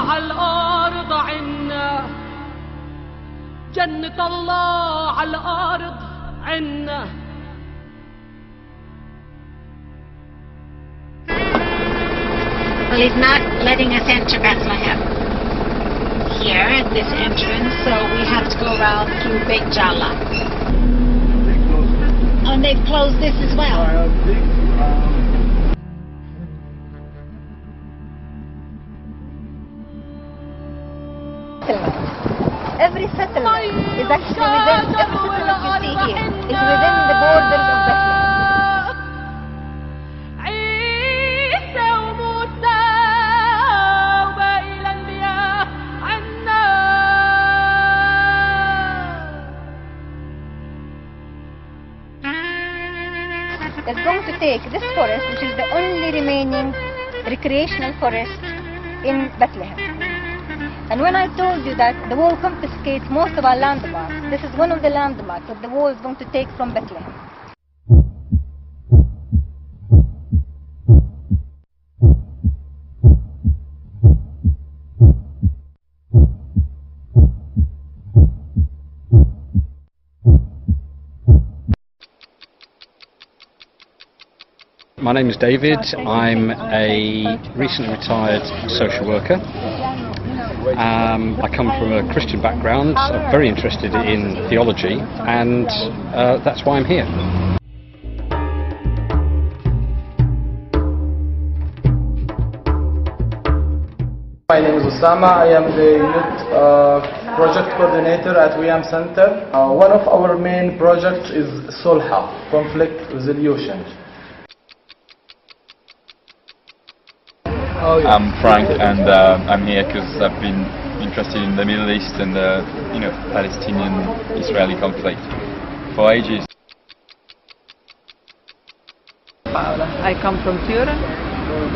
على الأرض عنا جنة الله على الأرض عنا. Well, he's not letting us enter Bethlehem here at this entrance, so we have to go around through Beit Jala. Oh, and they've closed this as well. Every settlement is actually within, every settlement you see here is within the borders of Bethlehem. It's going to take this forest, which is the only remaining recreational forest in Bethlehem. And when I told you that the wall confiscates most of our landmarks, this is one of the landmarks that the wall is going to take from Bethlehem. My name is David. I'm a recently retired social worker. I come from a Christian background. I'm very interested in theology, and that's why I'm here. My name is Osama. I am the youth project coordinator at WIAM Center. One of our main projects is Solha, conflict resolution. I'm Frank, and I'm here because I've been interested in the Middle East and the Palestinian-Israeli conflict for ages. Paola, I come from Turin.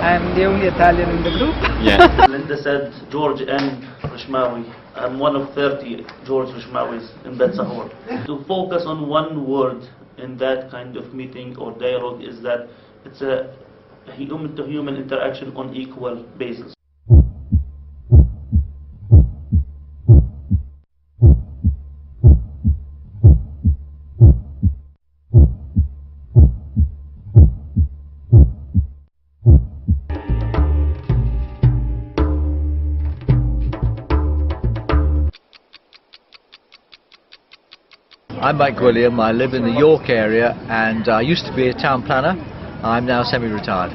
I'm the only Italian in the group. Yeah. Linda said George and Rishmawi. I'm one of 30 George Rishmawis in that Sahur. To focus on one word in that kind of meeting or dialogue is that it's a human-to-human interaction on equal basis. I'm Mike William. I live in the York area, and I used to be a town planner. I'm now semi-retired.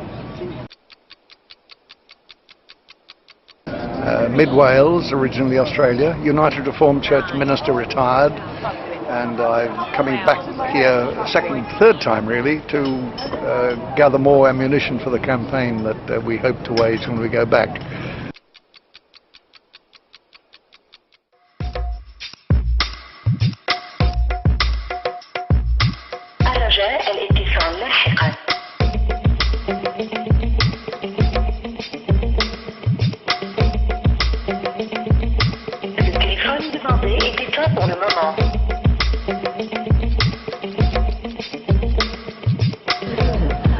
Mid Wales, originally Australia, United Reformed Church minister, retired, and I'm coming back here third time really, to gather more ammunition for the campaign that we hope to wage when we go back.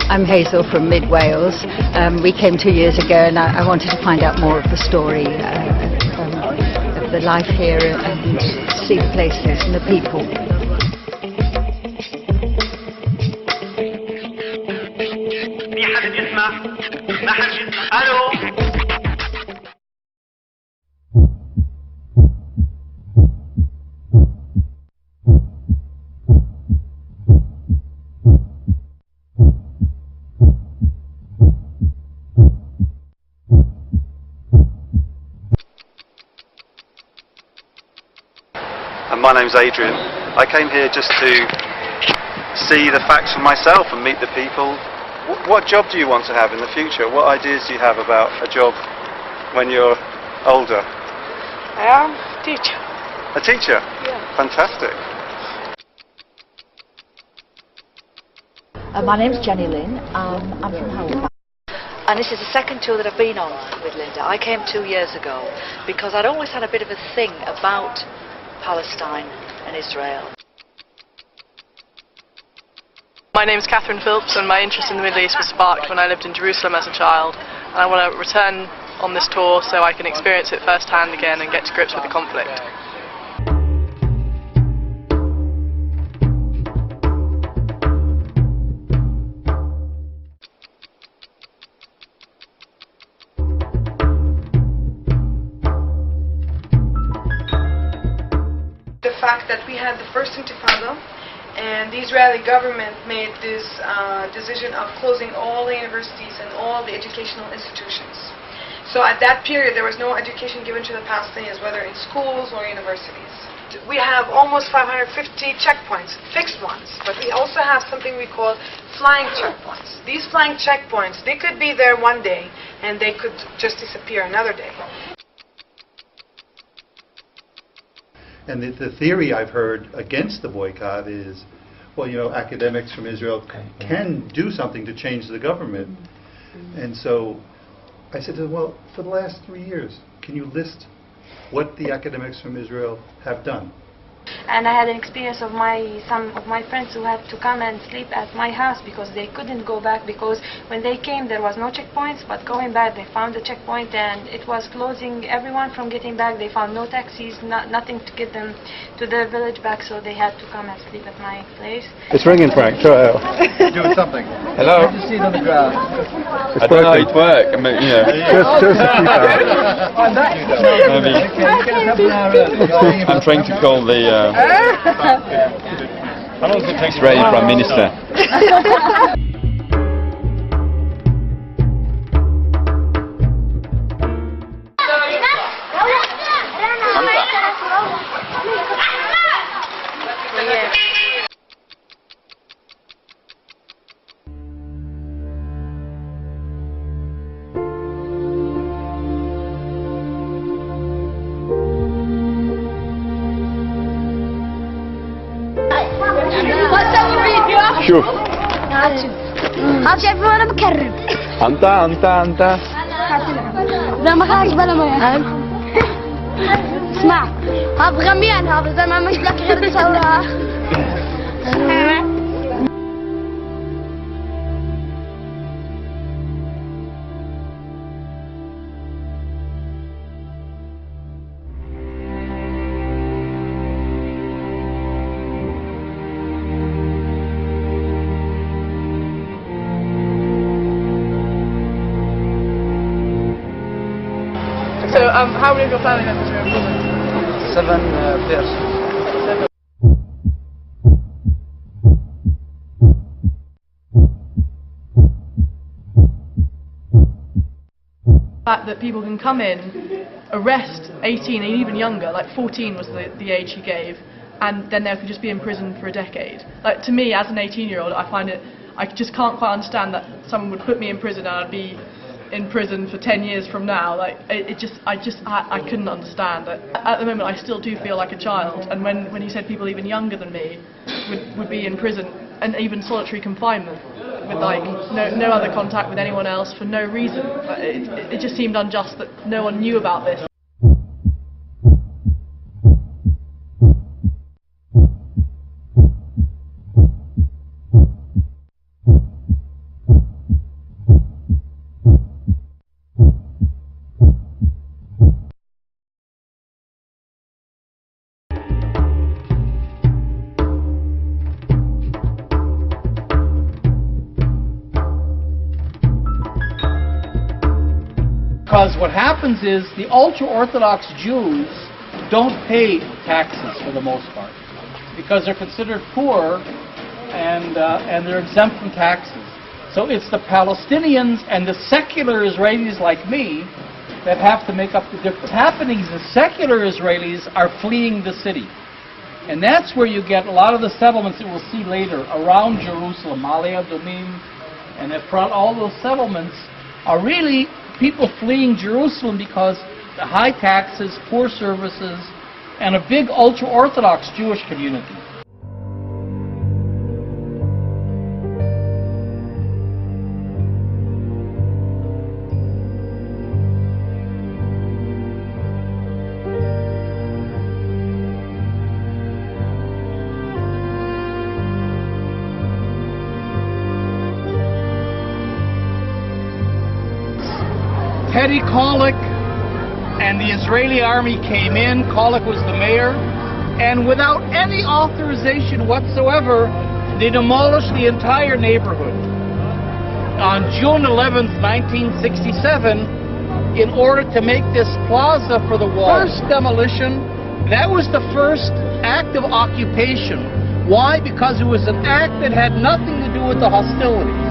I'm Hazel from Mid Wales. We came 2 years ago, and I wanted to find out more of the story of the life here and see the places and the people. My name's Adrian. I came here just to see the facts for myself and meet the people. What job do you want to have in the future? What ideas do you have about a job when you're older? I am a teacher. A teacher? Yeah. Fantastic. My name's Jenny Lynn. I'm from Halifax. And this is the second tour that I've been on with Linda. I came 2 years ago because I'd always had a bit of a thing about Palestine and Israel. My name is Catherine Phillips, and my interest in the Middle East was sparked when I lived in Jerusalem as a child, and I want to return on this tour so I can experience it firsthand again and get to grips with the conflict. The fact that we had the first intifada, and the Israeli government made this decision of closing all the universities and all the educational institutions. So at that period there was no education given to the Palestinians, whether in schools or universities. We have almost 550 checkpoints, fixed ones, but we also have something we call flying checkpoints. These flying checkpoints, they could be there one day and they could just disappear another day. And the theory I've heard against the boycott is, well, you know, academics from Israel can do something to change the government. And so I said to them, well, for the last 3 years, can you list what the academics from Israel have done? And I had an experience of some of my friends who had to come and sleep at my house because they couldn't go back, because when they came there was no checkpoints, but going back they found a checkpoint and it was closing everyone from getting back. They found no taxis, nothing to get them to the village back, so they had to come and sleep at my place. It's ringing, Frank. Try it out. Doing something. Hello? Just see it on the ground. I don't know how it works. I mean, you know. Just a few Maybe. I'm trying to call the Israeli Prime Minister. شوف هات شايف وانا بكرب انت لا ما خارج بلا ما اسمع هاب غميان هاب زي ما مش لك غير تسويها So, how many of your family members are in prison? 7 persons. The fact that people can come in, arrest 18 and even younger, like 14 was the age he gave, and then they could just be in prison for a decade. Like, to me, as an 18-year-old, I just can't quite understand that someone would put me in prison and I'd be in prison for 10 years from now. Like, I couldn't understand. At the moment I still do feel like a child, and when you said people even younger than me would be in prison, and even solitary confinement with like no other contact with anyone else for no reason, it just seemed unjust that no one knew about this. Because what happens is the ultra-Orthodox Jews don't pay taxes for the most part, because they're considered poor and they're exempt from taxes. So it's the Palestinians and the secular Israelis like me that have to make up the difference. What's happening is the secular Israelis are fleeing the city. And that's where you get a lot of the settlements that we'll see later around Jerusalem, Ma'ale Adumim and Efrat. All those settlements are really people fleeing Jerusalem because the high taxes, poor services, and a big ultra-Orthodox Jewish community. Petty Kolek and the Israeli army came in. Kolek was the mayor, and without any authorization whatsoever, they demolished the entire neighborhood. On June 11th, 1967, in order to make this plaza for the wall. First demolition, that was the first act of occupation. Why? Because it was an act that had nothing to do with the hostilities.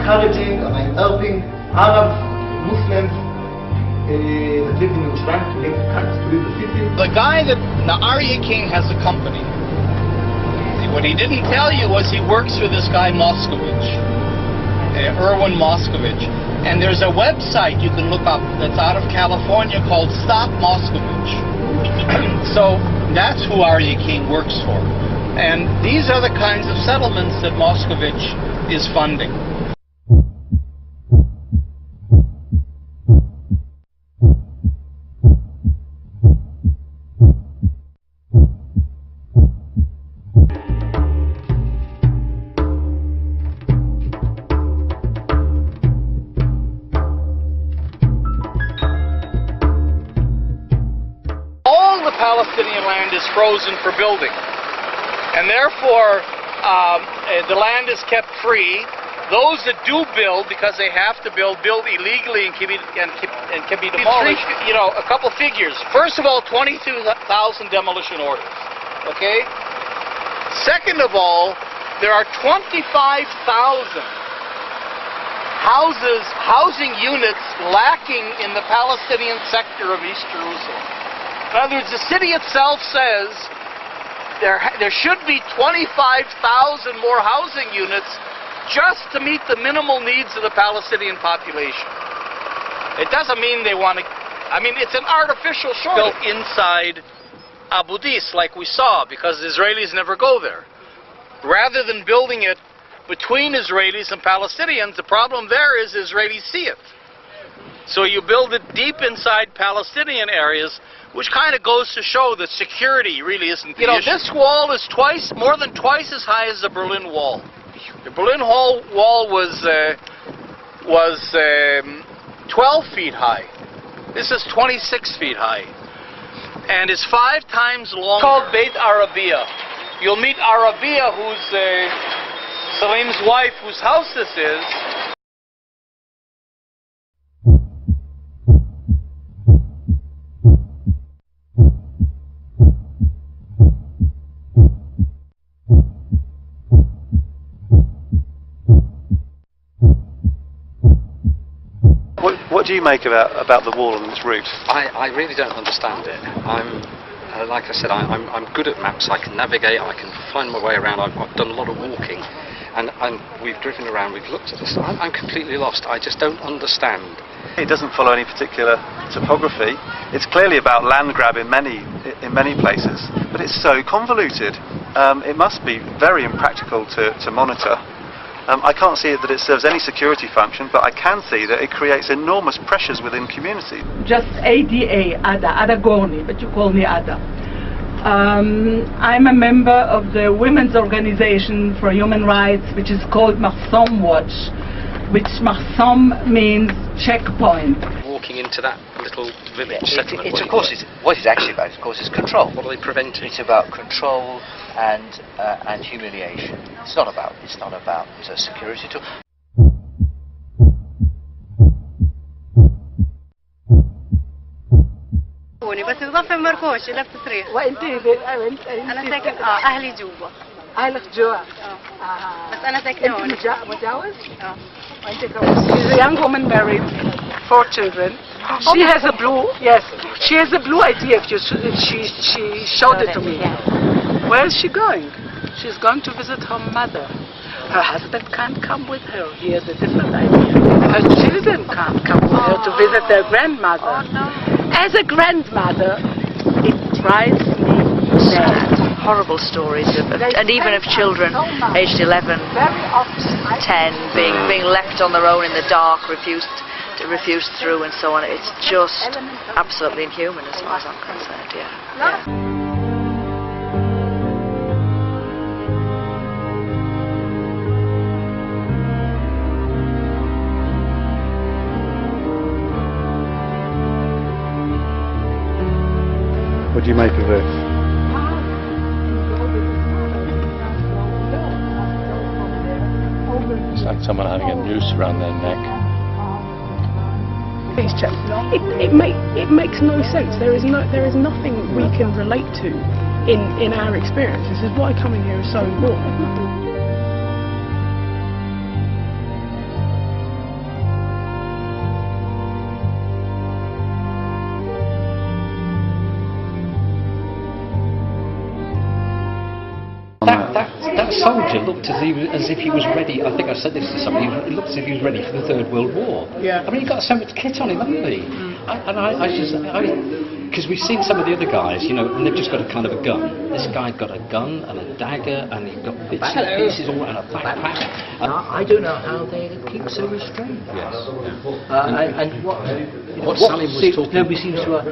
Encouraging and I'm helping Arab Muslims that live in Jerusalem to leave the city. The guy that, now Aryeh King has a company. What he didn't tell you was he works for this guy Moscovich, Erwin Moscovich. And there's a website you can look up that's out of California called Stop Moscovich. So that's who Aryeh King works for. And these are the kinds of settlements that Moscovich is funding. Palestinian land is frozen for building, and therefore the land is kept free. Those that do build, because they have to build illegally and can be demolished. You know, a couple figures. First of all, 22,000 demolition orders. Okay. Second of all, there are 25,000 housing units lacking in the Palestinian sector of East Jerusalem. In other words, the city itself says there should be 25,000 more housing units just to meet the minimal needs of the Palestinian population. It doesn't mean they want to... I mean, it's an artificial shortage. Built inside Abu Dis, like we saw, because the Israelis never go there. Rather than building it between Israelis and Palestinians, the problem there is Israelis see it. So you build it deep inside Palestinian areas, which kind of goes to show that security really isn't the issue. This wall is more than twice as high as the Berlin Wall. The Berlin Wall was 12 feet high. This is 26 feet high. And it's 5 times longer. It's called Beit Arabiya. You'll meet Arabiya, who's Salim's wife, whose house this is. What do you make about the wall and its route? I really don't understand it. Like I said, I'm good at maps. I can navigate. I can find my way around. I've done a lot of walking, and we've driven around. We've looked at this. I'm completely lost. I just don't understand. It doesn't follow any particular topography. It's clearly about land grab in many places, but it's so convoluted. It must be very impractical to monitor. I can't see that it serves any security function, but I can see that it creates enormous pressures within community. Just ADA, Ada Gorni, but you call me Ada. I'm a member of the women's organization for human rights, which is called Mahsom Watch, which Mahsom means checkpoint. Walking into that little village settlement. What it's actually about, of course, is control. What are they preventing? It's about control and humiliation. It's not about security at all. بس الضفة مركوش لف تصريح. وانت انا ساكن اهلي جوا. اهلك جوا. بس انا ساكنه هون. انت متجوز؟ وانت كمان. She's a young woman married, 4 children. She has a blue, yes, she has a blue idea. She showed it to me. Where is she going? She's going to visit her mother. Her husband can't come with her. He has a different idea. Her children can't come with her to visit their grandmother. as a grandmother, it drives me mad. Horrible stories and even of children aged 11, 10 being left on their own in the dark, refused through and so on. It's just absolutely inhuman as far as I'm concerned. Yeah. What do you make of this? It's like someone having a noose around their neck. These chaps, it makes no sense. There is nothing we can relate to in our experience. This is why coming here is so important. That soldier looked as if he was ready. I think I said this to somebody. He looked as if he was ready for the Third World War. Yeah. I mean, he's got so much kit on him, hasn't he? Because we've seen some of the other guys, you know, and they've just got a kind of a gun. This guy got a gun and a dagger, and he's got bits and pieces all, and a backpack. I don't know how they keep so restrained. Yes. And what Salim was talking. Nobody seems to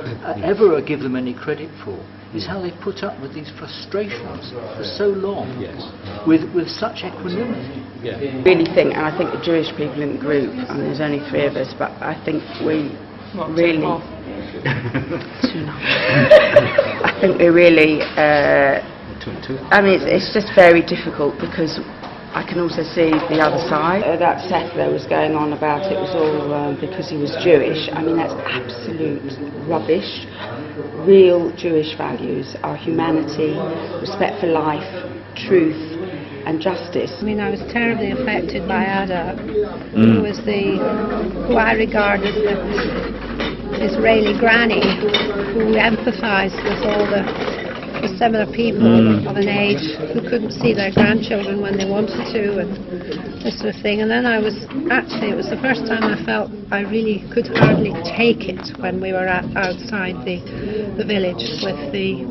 ever give them any credit for is how they put up with these frustrations for so long. Yes. With such equanimity. Yeah. Really think, and I think the Jewish people in the group, and there's only 3 of us, but I think we really. I think we really. I mean, it's just very difficult because I can also see the other side. That Settler was going on about it was all because he was Jewish. I mean, that's absolute rubbish. Real Jewish values are humanity, respect for life, truth and justice. I mean, I was terribly affected by Ada, who I regarded the Israeli granny, who empathised with all the similar people of an age who couldn't see their grandchildren when they wanted to, and this sort of thing. And then it was the first time I felt I really could hardly take it when we were outside the village with the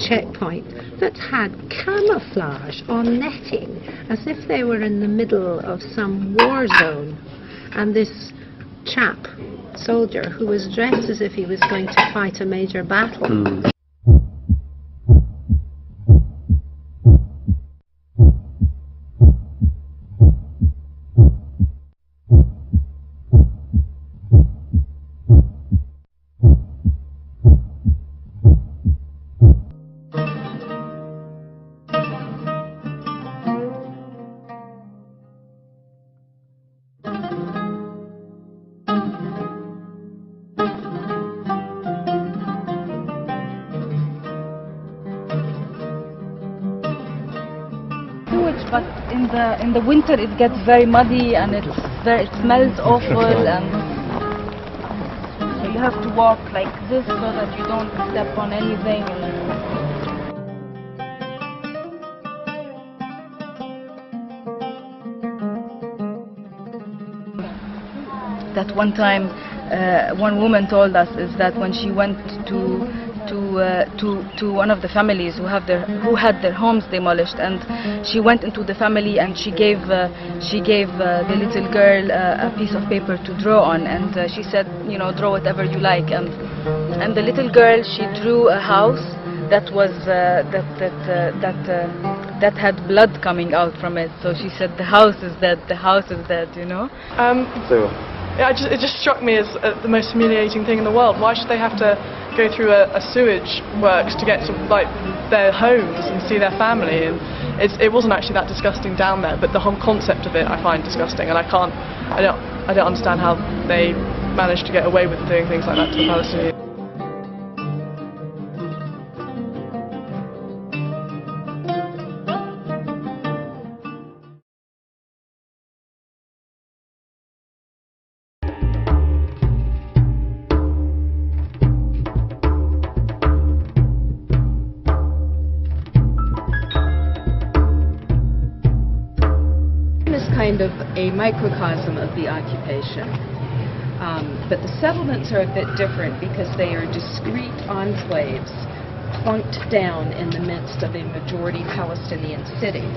checkpoint that had camouflage on netting, as if they were in the middle of some war zone, and this chap, soldier, who was dressed as if he was going to fight a major battle. But in the winter it gets very muddy and it smells awful, and so you have to walk like this so that you don't step on anything. That one time, one woman told us is that when she went to one of the families who had their homes demolished, and she went into the family and she gave the little girl a piece of paper to draw on, and she said, you know, draw whatever you like, and the little girl, she drew a house that was that had blood coming out from it. So she said, the house is dead, you know. It just struck me as the most humiliating thing in the world. Why should they have to go through a sewage works to get to their homes and see their family? And it wasn't actually that disgusting down there, but the whole concept of it I find disgusting, and I don't understand how they managed to get away with doing things like that to the Palestinians. Kind of a microcosm of the occupation. But the settlements are a bit different because they are discrete enclaves plunked down in the midst of a majority Palestinian city,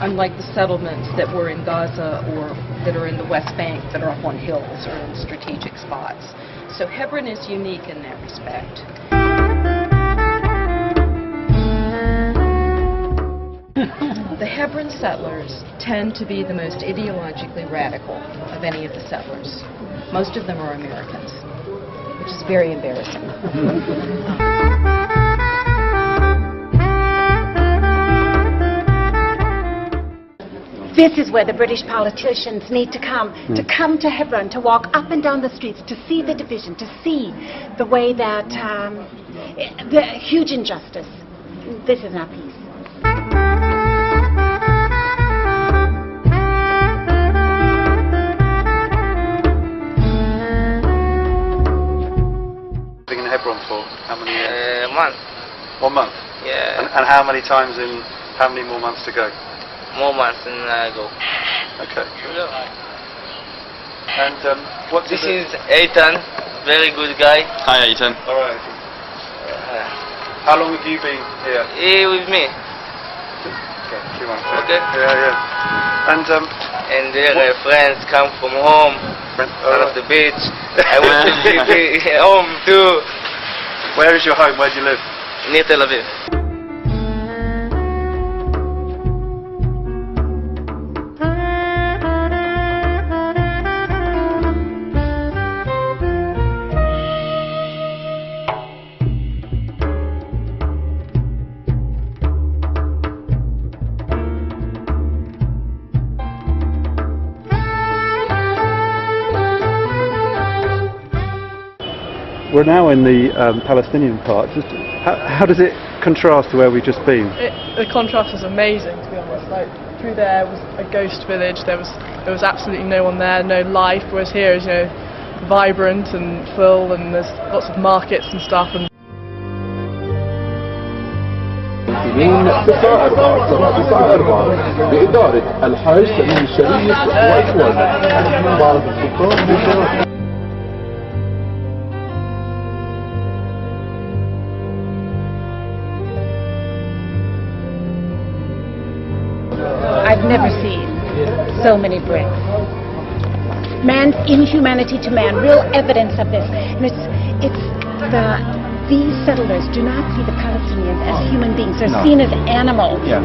unlike the settlements that were in Gaza or that are in the West Bank that are up on hills or in strategic spots. So Hebron is unique in that respect. The Hebron settlers tend to be the most ideologically radical of any of the settlers. Most of them are Americans, which is very embarrassing. This is where the British politicians need to come to Hebron, to walk up and down the streets, to see the division, to see the way that, the huge injustice. This is not peace. Living in Hebron for how many years? Month. 1 month? Yeah. And how many times in, how many more months to go? More months than I go. Okay. And what this is Eitan, very good guy. Hi, Eitan. Alright. How long have you been here? Here with me. Okay, 2 months. Okay. Yeah. And their friends come from home, out of the beach. I want to be home too. Where is your home? Where do you live? Near Tel Aviv. We're now in the Palestinian part. Just how does it contrast to where we've just been? The contrast was amazing, to be honest. Like through there was a ghost village. There was absolutely no one there, no life. Whereas here is, you know, vibrant and full, and there's lots of markets and stuff. And بإدارة الحاج سليم الشريف وإخوانه بعض السلطان. I've never seen so many bricks. Man's inhumanity to man, real evidence of this. And these settlers do not see the Palestinians as human beings. They're seen as animals. Yeah.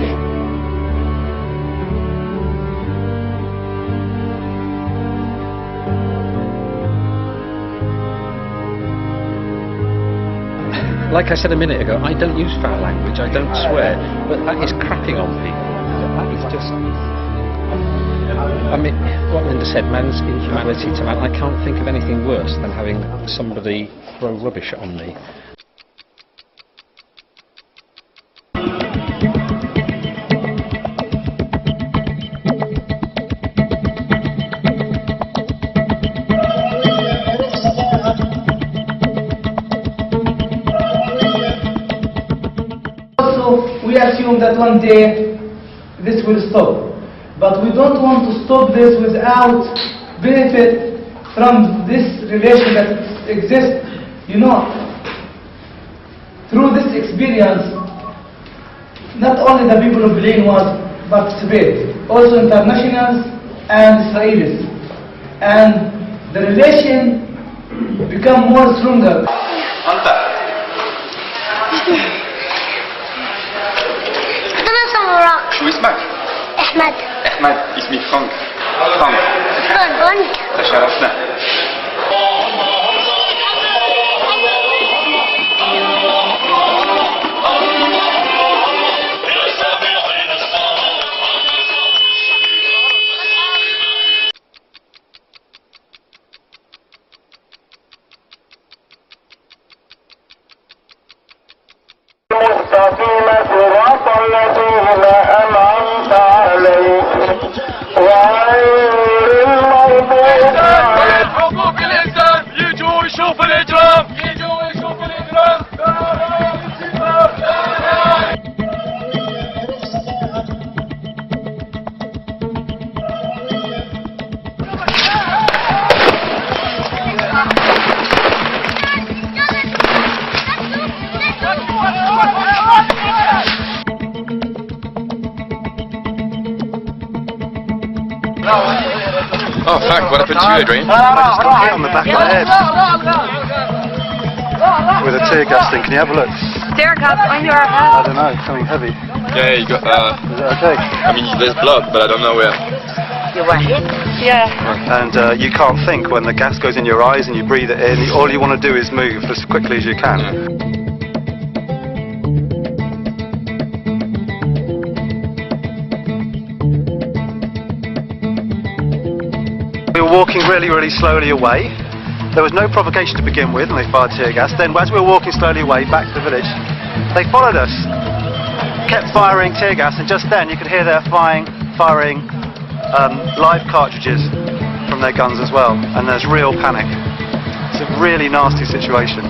Like I said a minute ago, I don't use foul language, I don't swear, but that is crapping on people. That is just... I mean, what Linda said, man's inhumanity to man. I can't think of anything worse than having somebody throw rubbish on me. We assume that one day this will stop, but we don't want to stop this without benefit from this relation that exists. You know, through this experience, not only the people of Berlin was participate, also internationals and Israelis, and the relation become more stronger. شو اسمك؟ أحمد. أحمد. اسمي فرانك. فرانك. تشرفنا. Oh fuck, what happened to you, Adrian? I just got hit on the back of the head with a tear gas thing. Can you have a look? Tear gas on your head? I don't know, something heavy. Yeah, you got, Is it okay? I mean, there's blood, but I don't know where. You were hit? Yeah. And you can't think when the gas goes in your eyes and you breathe it in. All you want to do is move as quickly as you can. We were walking really, really slowly away. There was no provocation to begin with, and they fired tear gas. Then, as we were walking slowly away back to the village, they followed us, kept firing tear gas, and just then you could hear their firing live cartridges from their guns as well. And there's real panic. It's a really nasty situation.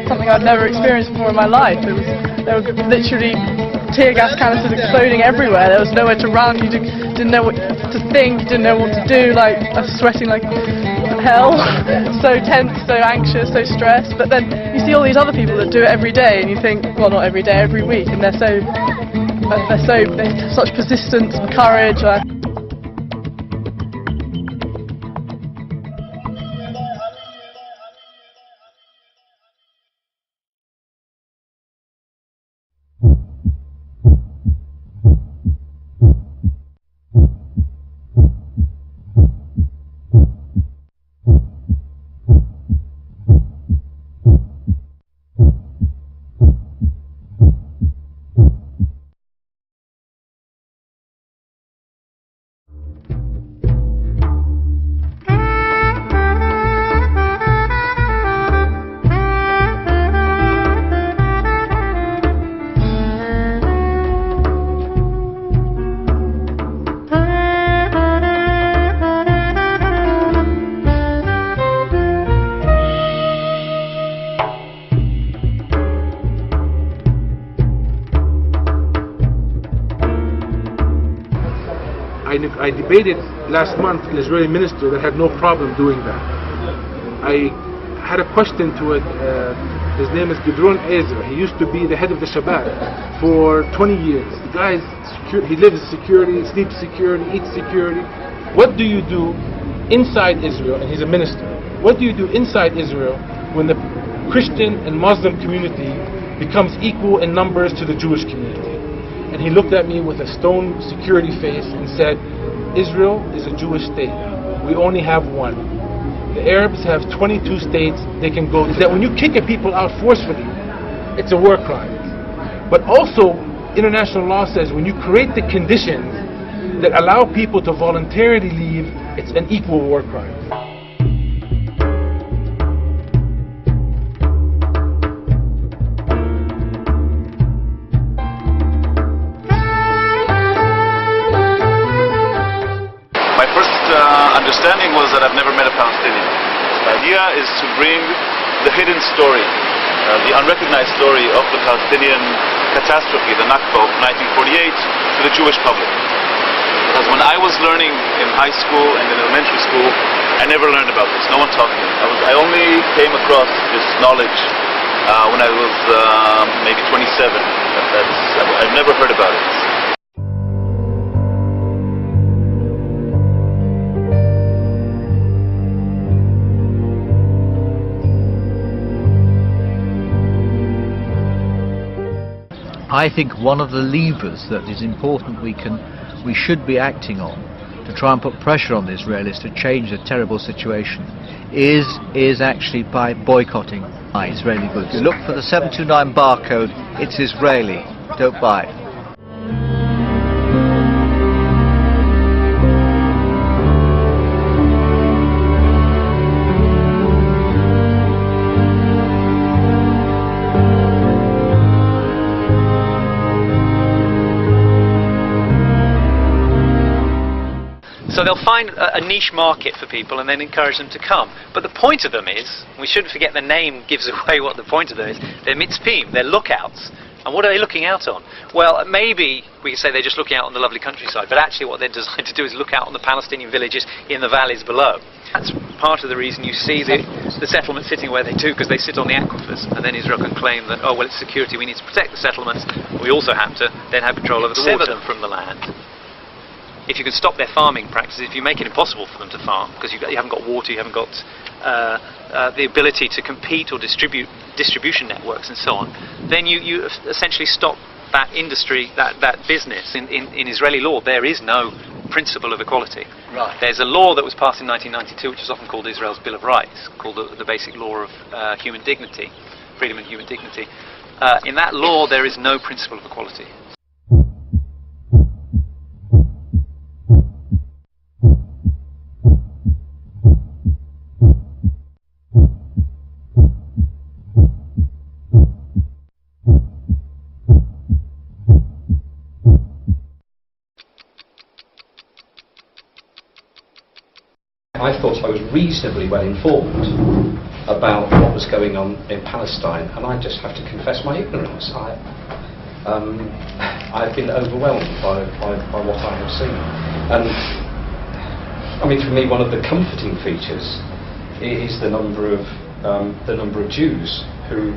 Something I'd never experienced before in my life. There were literally tear gas canisters exploding everywhere. There was nowhere to run. You didn't know what to think. You didn't know what to do. Like, I was sweating like hell. So tense, so anxious, so stressed. But then you see all these other people that do it every day, and you think, well, not every day, every week, and they have such persistence and courage. I debated last month with the Israeli minister that had no problem doing that. I had a question to it. His name is Gidron Ezer. He used to be the head of the Shabbat for 20 years. The guy's he lives security, sleeps security, eats security. What do you do inside Israel? And he's a minister. What do you do inside Israel when the Christian and Muslim community becomes equal in numbers to the Jewish community? And he looked at me with a stone security face and said, Israel is a Jewish state. We only have one. The Arabs have 22 states they can go to. That when you kick a people out forcefully, it's a war crime. But also, international law says when you create the conditions that allow people to voluntarily leave, it's an equal war crime. Understanding was that I've never met a Palestinian. The idea is to bring the hidden story, the unrecognized story of the Palestinian catastrophe, the Nakba of 1948, to the Jewish public. Because when I was learning in high school and in elementary school, I never learned about this. No one taught me. I only came across this knowledge when I was maybe 27. I've never heard about it. I think one of the levers that is important we should be acting on to try and put pressure on the Israelis to change the terrible situation is actually by boycotting Israeli goods. You look for the 729 barcode, it's Israeli, don't buy it. So they'll find a niche market for people and then encourage them to come. But the point of them is, we shouldn't forget the name gives away what the point of them is, they're mitzpim, they're lookouts. And what are they looking out on? Well, maybe we could say they're just looking out on the lovely countryside, but actually what they're designed to do is look out on the Palestinian villages in the valleys below. That's part of the reason you see the settlements sitting where they do, because they sit on the aquifers. And then Israel can claim that, oh, well, it's security, we need to protect the settlements. We also have to then have control over the water. Sever them from the land. If you can stop their farming practices, if you make it impossible for them to farm, because you haven't got water, you haven't got the ability to compete or distribution networks and so on, then you essentially stop that industry, that business. In Israeli law, there is no principle of equality. Right. There's a law that was passed in 1992, which is often called Israel's Bill of Rights, called the Basic Law of Human Dignity, Freedom and Human Dignity. In that law, there is no principle of equality. I thought I was reasonably well informed about what was going on in Palestine, and I just have to confess my ignorance. I've been overwhelmed by what I have seen. And I mean, for me, one of the comforting features is the number of Jews who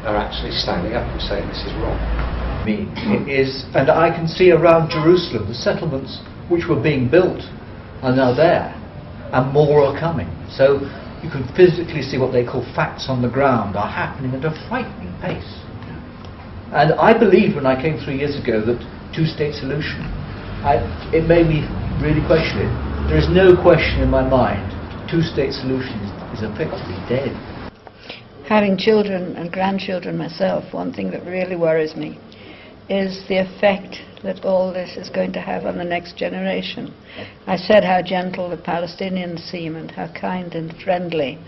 are actually standing up and saying this is wrong. And I can see around Jerusalem the settlements which were being built are now there. And more are coming. So you can physically see what they call facts on the ground are happening at a frightening pace. And I believed when I came 3 years ago that two-state solution, it made me really question it. There is no question in my mind, two-state solution is effectively dead. Having children and grandchildren myself, one thing that really worries me is the effect that all this is going to have on the next generation. I said how gentle the Palestinians seem and how kind and friendly.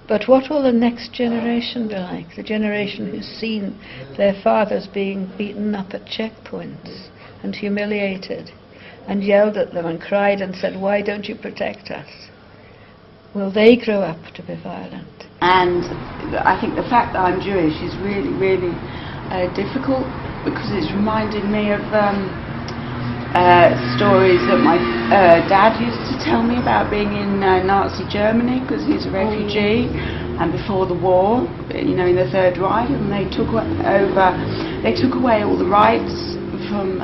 But what will the next generation be like? The generation who's seen their fathers being beaten up at checkpoints and humiliated and yelled at them and cried and said, why don't you protect us? Will they grow up to be violent? And I think the fact that I'm Jewish is really, really difficult, because it's reminded me of stories that my dad used to tell me about being in Nazi Germany, because he's a refugee, and before the war, you know, in the Third Reich, and they took away all the rights from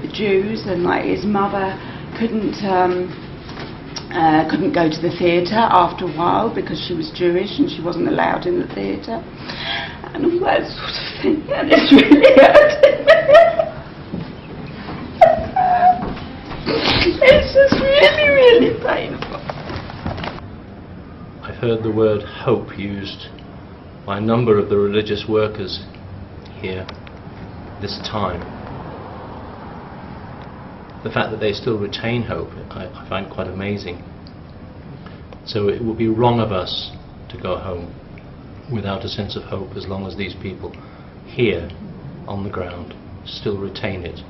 the Jews, and like his mother couldn't go to the theatre after a while because she was Jewish and she wasn't allowed in the theatre, and all that sort of thing. And it's really hurting. It's just really, really painful. I've heard the word hope used by a number of the religious workers here this time. The fact that they still retain hope, I find quite amazing. So it would be wrong of us to go home without a sense of hope, as long as these people here on the ground still retain it.